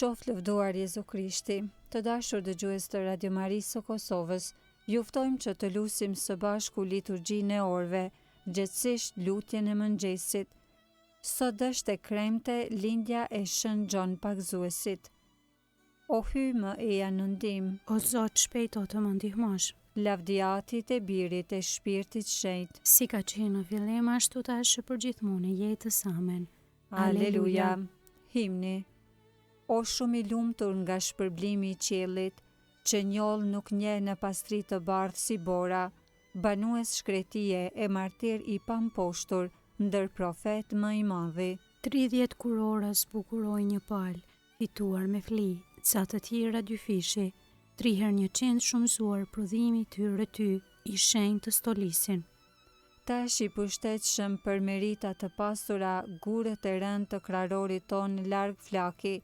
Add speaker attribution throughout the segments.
Speaker 1: Qoftë lëvduar Jezu Krishti. Të dashur dëgjues të Radio Marisë së Kosovës, ju ftojmë që të lutim së bashku liturgjinë e orëve, gjithsesi lutjen e mëngjesit. Sot është e kremte lindja e Shën Gjon Pagzuesit. O hyj më eja në ndihmë,
Speaker 2: O Zot, shpejto të më ndihmosh.
Speaker 1: lavdiatit e Birit e Shpirtit Shenjtë.
Speaker 2: Si ka qenë në fillim, ashtu tash për gjithmonë e jetës. Amen.
Speaker 1: Aleluja. Himni. O shumë i lumtur nga shpërblimi i qiellit, që njoll nuk nje në pastri të bardhë si bora, banues shkretie e martir i pamposhtur, ndër profet më i madhi.
Speaker 2: 30 kurora zbukuroj një palë, fituar me fli, ca të tjera dy fishi, 3 herë 100 shumëzuar prodhimi tyre ty, i shenjtë të stolisin.
Speaker 1: Tash i pushtetshëm për merita të pasura, gurët e rënd të krarorit ton larg flaki,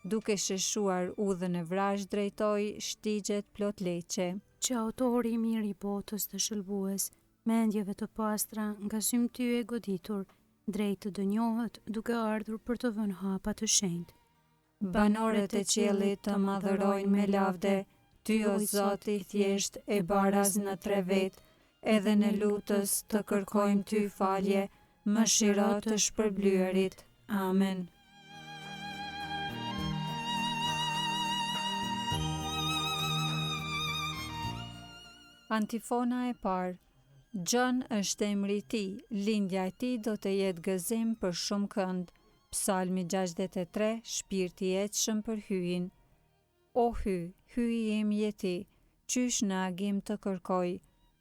Speaker 1: duke sheshuar udhën e vrash drejtoi shtigjet plot leqe.
Speaker 2: Që autori i mirë i botës të shëlbues, mendjeve të pastra nga zymë ty e goditur, drejt të dënjohet duke ardhur për të vënë hapa të shenjtë.
Speaker 1: Banorët e qiellit të madhërojnë me lavde, ty o Zot i thjesht e baraz në tre vet, edhe në lutës të kërkojmë ty falje, mëshiro të shpërblyerit. Amen. Antifona e parë. Gjon është emri i tij, lindja e tij do të jetë gëzim për shumë kënd. Psalmi 63, shpirti i etshëm për hyjin. O hyj, hyji im jeti, qysh në agim të kërkoj,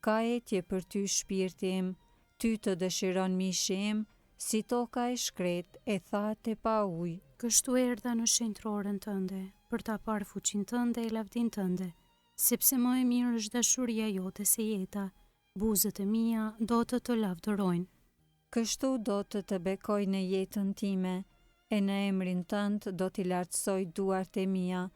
Speaker 1: ka etje për ty shpirti im, ty të dëshiron mishi im, si toka e shkret e thatë e pa ujë.
Speaker 2: Kështu erdha në shenjtrorën tënde, për ta parë fuqinë tënde e lavdin tënde, sepse më e mirë është dashuria jote se jeta, buzët e mia do të lavdërojnë.
Speaker 1: Kështu do të bekoj në jetën time, e në emrin tënd do t'i lartësoj duart e mia,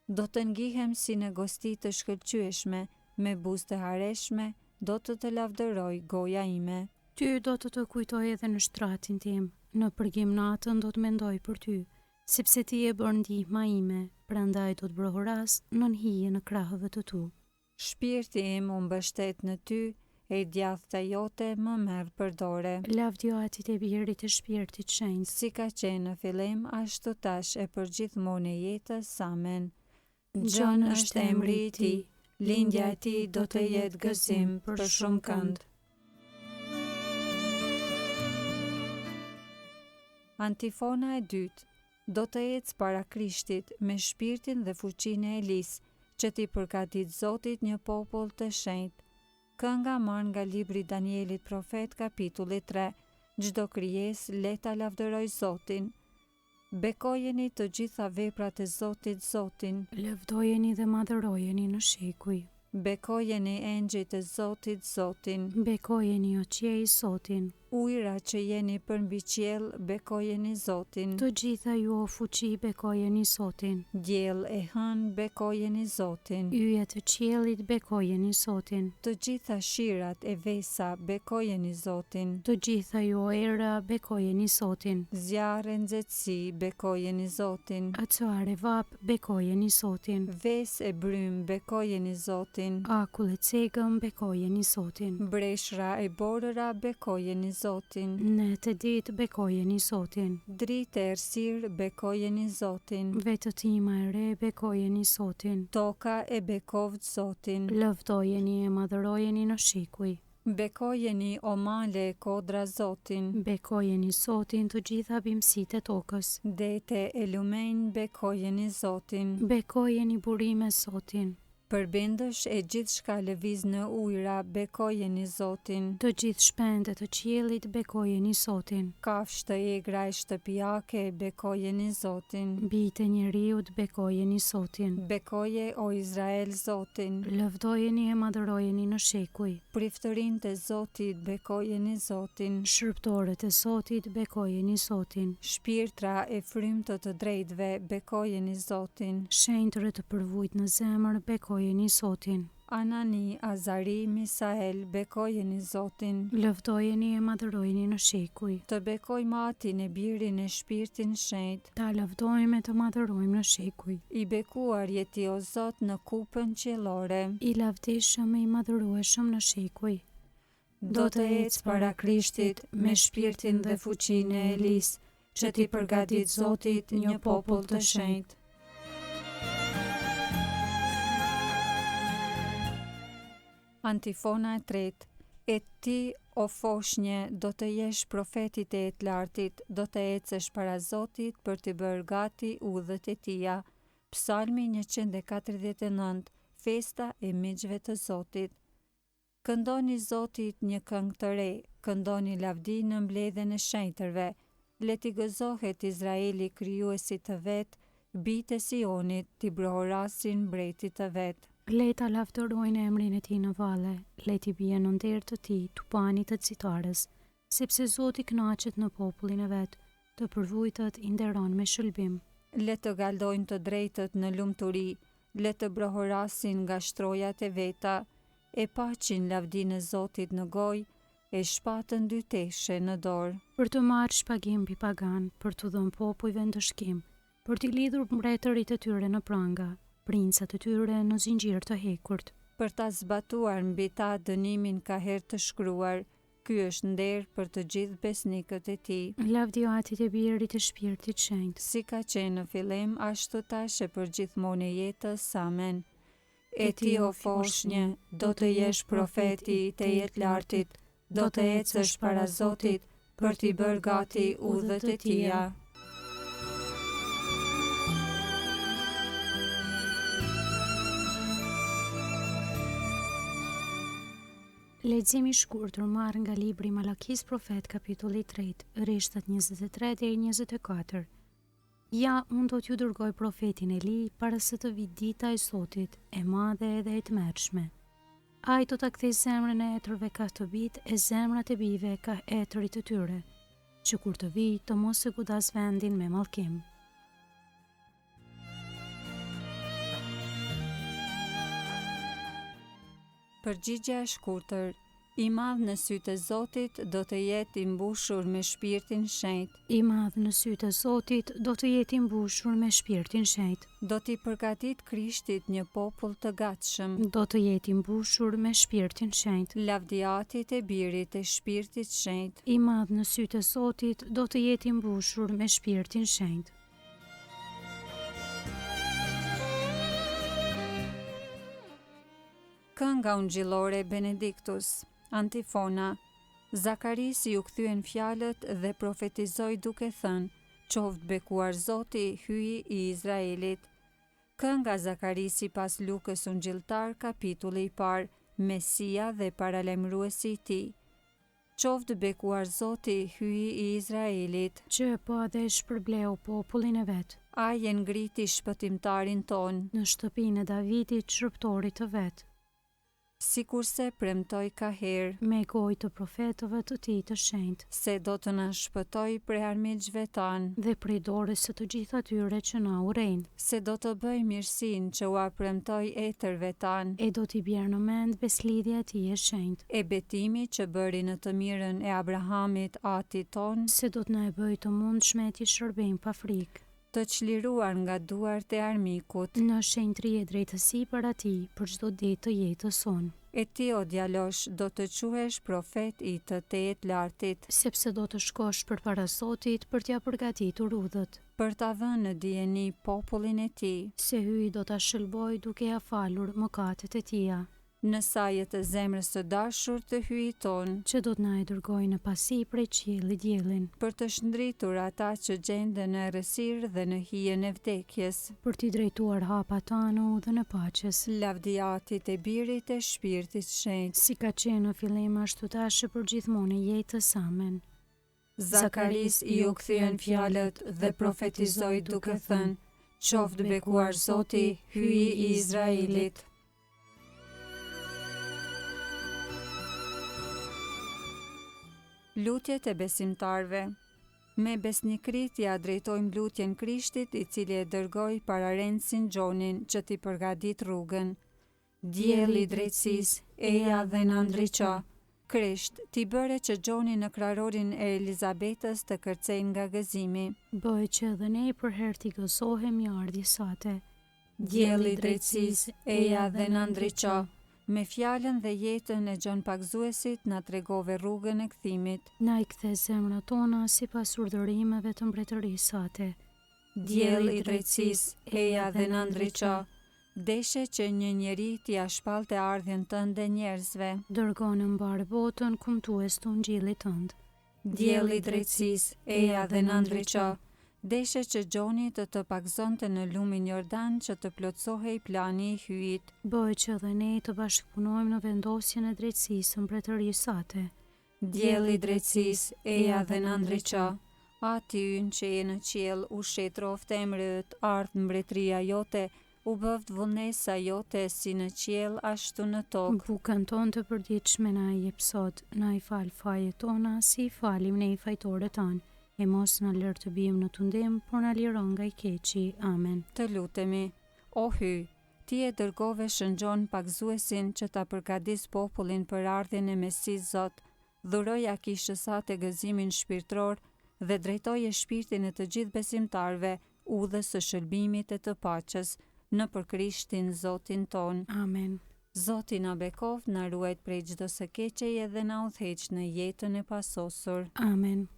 Speaker 1: do të ngihem si në gosti të shkëlqyeshme, me buzë të hareshme, do të lavdëroj goja ime.
Speaker 2: Ty do të kujtoj edhe në shtratin tim, në përgjim natën do të mendoj për ty, sepse ti e bën ndihma ime, prandaj do të brohoras nën hije në krahëve të tu.
Speaker 1: Shpirti im u mbështet në ty, e djathta jote më merr për dore.
Speaker 2: Lavdioatit e Birit e Shpirtit Shenjtë,
Speaker 1: Si ka qenë në fillim, ashtu tash e për gjithmonë e jetës. Amen. Gjon është emri i tij, lindja e tij do të jetë gëzim për shumë kënd. Antifona e dytë. Do të ecë para Krishtit me shpirtin dhe fuqinë e Elis, që t'i përgatit Zotit një popull të shenjtë. Kënga marrë nga libri Danielit profet kapitulli 3. Çdo krijesë le ta lavdëroj Zotin. Bekojeni të gjitha veprat e Zotit Zotin.
Speaker 2: Lëvdojeni dhe madhërojeni në shekuj.
Speaker 1: Bekojeni engjëjt e Zotit Zotin.
Speaker 2: Bekojeni o qiej Zotin.
Speaker 1: Ujra që jeni përmbi qiell, bekojeni Zotin.
Speaker 2: Të gjitha ju o fuqi, bekojeni Zotin.
Speaker 1: Diell e hën, bekojeni Zotin.
Speaker 2: Yje të qiellit, bekojeni Zotin.
Speaker 1: Të gjitha shirat e vesa, bekojeni Zotin.
Speaker 2: Të gjitha ju o era, bekojeni Zotin.
Speaker 1: Zjarre nxehtësi, bekojeni Zotin.
Speaker 2: Acuar e vap, bekojeni Zotin.
Speaker 1: Ves e brym, bekojeni Zotin.
Speaker 2: Akull e cegëm, bekojeni Zotin.
Speaker 1: Breshra e borëra, bekojeni Zotin.
Speaker 2: Në të ditë, bekojeni Zotin.
Speaker 1: Dritë e errësirë, bekojeni Zotin.
Speaker 2: Vetëtima e re, bekojeni Zotin.
Speaker 1: Toka e bekovët Zotin.
Speaker 2: Lëvdojeni e madhërojeni në shikuj.
Speaker 1: Bekojeni o male e kodra Zotin.
Speaker 2: Bekojeni Zotin të gjitha bimësitë e tokës.
Speaker 1: Dete e lumenj, bekojeni Zotin.
Speaker 2: Bekojeni burime Zotin.
Speaker 1: Përbindësh e gjithçka lëviz në ujra, bekojeni Zotin.
Speaker 2: Të gjithë shpendet të qiellit, bekojeni Zotin.
Speaker 1: Kafshë të egra e shtëpiake, bekojeni Zotin.
Speaker 2: Bijtë e njeriut, bekojeni Zotin.
Speaker 1: Bekoje o Izrael Zotin.
Speaker 2: Lëvdojeni e madhërojeni në shekuj.
Speaker 1: Priftërinë e Zotit, bekojeni Zotin.
Speaker 2: Shërptorët e Zotit, bekojeni Zotin.
Speaker 1: Shpirtra e frymtë të drejtëve, bekojeni Zotin.
Speaker 2: Shenjtërët të përvujt në zemër, bekojeni Zotin.
Speaker 1: Anani, Azari, Misael, bekojeni Zotin.
Speaker 2: Lëvdojeni e madhërojeni në shekuj.
Speaker 1: Të bekojmë Atin e Birin e Shpirtin Shenjtë.
Speaker 2: Ta lëvdojmë e të madhërojmë në shekuj.
Speaker 1: I bekuar jeti o Zot në kupën qiellore.
Speaker 2: I lavdishëm e i madhërueshëm në shekuj.
Speaker 1: Do të ecë para Krishtit me shpirtin dhe fuqinë e Elis, që ti përgatit Zotit një popull të shenjtë. Antifona e tretë. E ti, o foshnje, do të jesh profetit e të lartit, do të ecësh para Zotit për të bërë gati udhët e tia. Psalmi 149, festa e miqve të Zotit. Këndoni Zotit një këngë të re, këndoni lavdi në mbledhjen e shenjtërve. Le t'i gëzohet Izraeli krijuesi të vet, bitë e Sionit t'i brohorasin mbretit të vet.
Speaker 2: Le ta lavdërojnë emrin e tij në valle, le t'i bie në nder të tij tupanit të citares, sepse Zoti kënaqet në popullin e vet, të përvujtët i nderon me shëlbim.
Speaker 1: Le të galdojnë të drejtët në lumturi, le të brohorasin nga shtrojat e veta, e paqin lavdinë e Zotit në gojë, e shpatën dy teshe në dorë.
Speaker 2: Për të marrë shpagim pi pagan, për të dhënë popujve ndëshkim, për t'i lidhur mbretërit e tyre në pranga, princat e tyre në zinxhir të hekurt.
Speaker 1: Për ta zbatuar mbi ta dënimin ka herë të shkruar, ky është nder për të gjithë besnikët e tij.
Speaker 2: Lavdi Atit e Birit të Shpirtit Shenjtë.
Speaker 1: Si ka qenë në fillim, ashtu tash e për gjithmonë e jetës. Amen. E ti o foshnje, do të jesh profeti i të jetë lartit, do të ecësh para Zotit për t'i bërë gati udhët e tia.
Speaker 2: Leximi i shkurtër marr nga libri Malakis profet kapitulli 3, rishtat 23 deri 24. Ja, unë do t'ju dërgoj profetin Eli para se të vijë dita e Zotit, e madhe edhe e tmerrshme. Ai do ta kthej zemrën e etërve ka të bit e zemrat e bijve ka etërit të tyre, që kur të vijë të mos e kudas vendin me mallkim.
Speaker 1: Përgjigjja e shkurtër. I madh në sytë e Zotit do të jetë i mbushur me shpirtin shenjtë.
Speaker 2: I madh në sytë e Zotit do të jetë i mbushur me shpirtin shenjtë.
Speaker 1: Do t'i përgatit Krishtit një popull të gatshëm.
Speaker 2: Do të jetë i mbushur me shpirtin shenjtë.
Speaker 1: Lavdi Atit e Birit e Shpirtit Shenjtë.
Speaker 2: I madh në sytë e Zotit do të jetë i mbushur me shpirtin shenjtë.
Speaker 1: Kënga ungjillore Benediktus. Antifona. Zakarisi u kthyen fjalët dhe profetizoi duke thënë: Qoftë bekuar Zoti, hyi i Izraelit. Kënga Zakarisi pas Lukës ungjilltar, kapitulli i parë, Mesia dhe paralajmëruesi i tij. Qoftë bekuar Zoti, hyi i Izraelit,
Speaker 2: që po dhe shpërbleu popullin e vet.
Speaker 1: Ai e ngriti shpëtimtarin ton
Speaker 2: në shtëpinë e Davidit, shërptorit të vet.
Speaker 1: Sikurse premtoi ka herë
Speaker 2: me gojë të profetëve të tij të shenjtë,
Speaker 1: se do të na shpëtoj prej armiqve tanë
Speaker 2: dhe prej dorës së të gjithë atyre që na urrejnë,
Speaker 1: se do të bëj mirësinë që ua premtoi etërve tanë,
Speaker 2: e do t'i bjerë në mend beslidhja e tij e shenjtë,
Speaker 1: e betimi që bëri në të mirën e Abrahamit atit ton,
Speaker 2: se do të na e bëj të mundshme të shërbejmë pa frikë,
Speaker 1: të çliruar nga duart e armikut,
Speaker 2: në shenjtëri e drejtësi para tij për çdo ditë të jetës sonë.
Speaker 1: E ti o djalosh do të quhesh profet i të tetë lartit,
Speaker 2: sepse do të shkosh përpara Zotit për t'ia përgatitur udhët,
Speaker 1: për ta vënë në dijeni popullin e tij,
Speaker 2: se hyi do ta shëlboj duke ia falur mëkatet e tia,
Speaker 1: në sajet e zemrës së dashur të hyjit ton,
Speaker 2: që do të na e dërgojë në pasi prej qiellit diellin,
Speaker 1: për të shndritur ata që gjenden në errësirë dhe në hijen e vdekjes,
Speaker 2: për t'i drejtuar hapat tanë në udhën e paqes.
Speaker 1: Lavdi Atit e Birit e Shpirtit Shenjtë,
Speaker 2: si ka qenë në fillim ashtu tash e për gjithmonë e jetës. Amen.
Speaker 1: Zakaris i u kthyen fjalët dhe profetizoi duke thënë: Qoftë bekuar Zoti, hyi i Izraelit. Lutjet e besimtarve. Me besnikrit ja drejtojmë lutjen Krishtit, i cili e dërgoi pararendësin Gjonin që t'i përgatit rrugën. Dielli i drejtësisë, eja dhe na ndriço. Krisht, ti bëre që Gjoni në krarorin e Elizabetës të kërcej nga gëzimi.
Speaker 2: Bëj që edhe ne për herë t'i gëzohemi ardhjes sate.
Speaker 1: Dielli i drejtësisë, eja dhe na ndriço. Me fjalën dhe jetën e Gjon Pagzuesit na tregove rrugën e kthimit.
Speaker 2: Na i kthe zemrat tona sipas urdhërimeve të mbretërisë sate.
Speaker 1: Dielli i drejtësisë, eja dhe na ndriço. Deshe që një njeri t'ia shpallte ardhjen tënde njerëzve.
Speaker 2: Dërgo në mbar botën kumtues të ungjillit tënd.
Speaker 1: Dielli i drejtësisë, eja dhe na ndriço. Deshe që Gjoni të pagzonte në lumin Jordan që të plotësohej plani i hyjit.
Speaker 2: Bëj që dhe ne të bashkëpunojmë në vendosjen e drejtësisë së mbretërisë sate.
Speaker 1: Dielli i drejtësisë, eja dhe na ndriço. Ati ynë që je në qiell, u shetrofte emri yt, ardh mbretëria jote, u bëft vullnesa jote si në qiell ashtu në tokë.
Speaker 2: Bukën tonë të përditshme na i jep sot, na i fal fajet tona si i falim ne i fajtorët tanë, e mos na lër të bijmë në tundim, por na liron nga i keqi. Amen.
Speaker 1: Të lutemi, o hyj, ti e dërgove shëngjon pagzuesin që ta përgadis popullin për ardhjen e Mesis Zot, dhuroja kishës sate gëzimin shpirtëror dhe drejtoje shpirtin e të gjithë besimtarve udhës së shërbimit e të paqes, në për Krishtin Zotin ton.
Speaker 2: Amen.
Speaker 1: Zoti na bekov, na ruajt prej çdo së keqeje dhe na udhëheq në jetën e pasosur.
Speaker 2: Amen.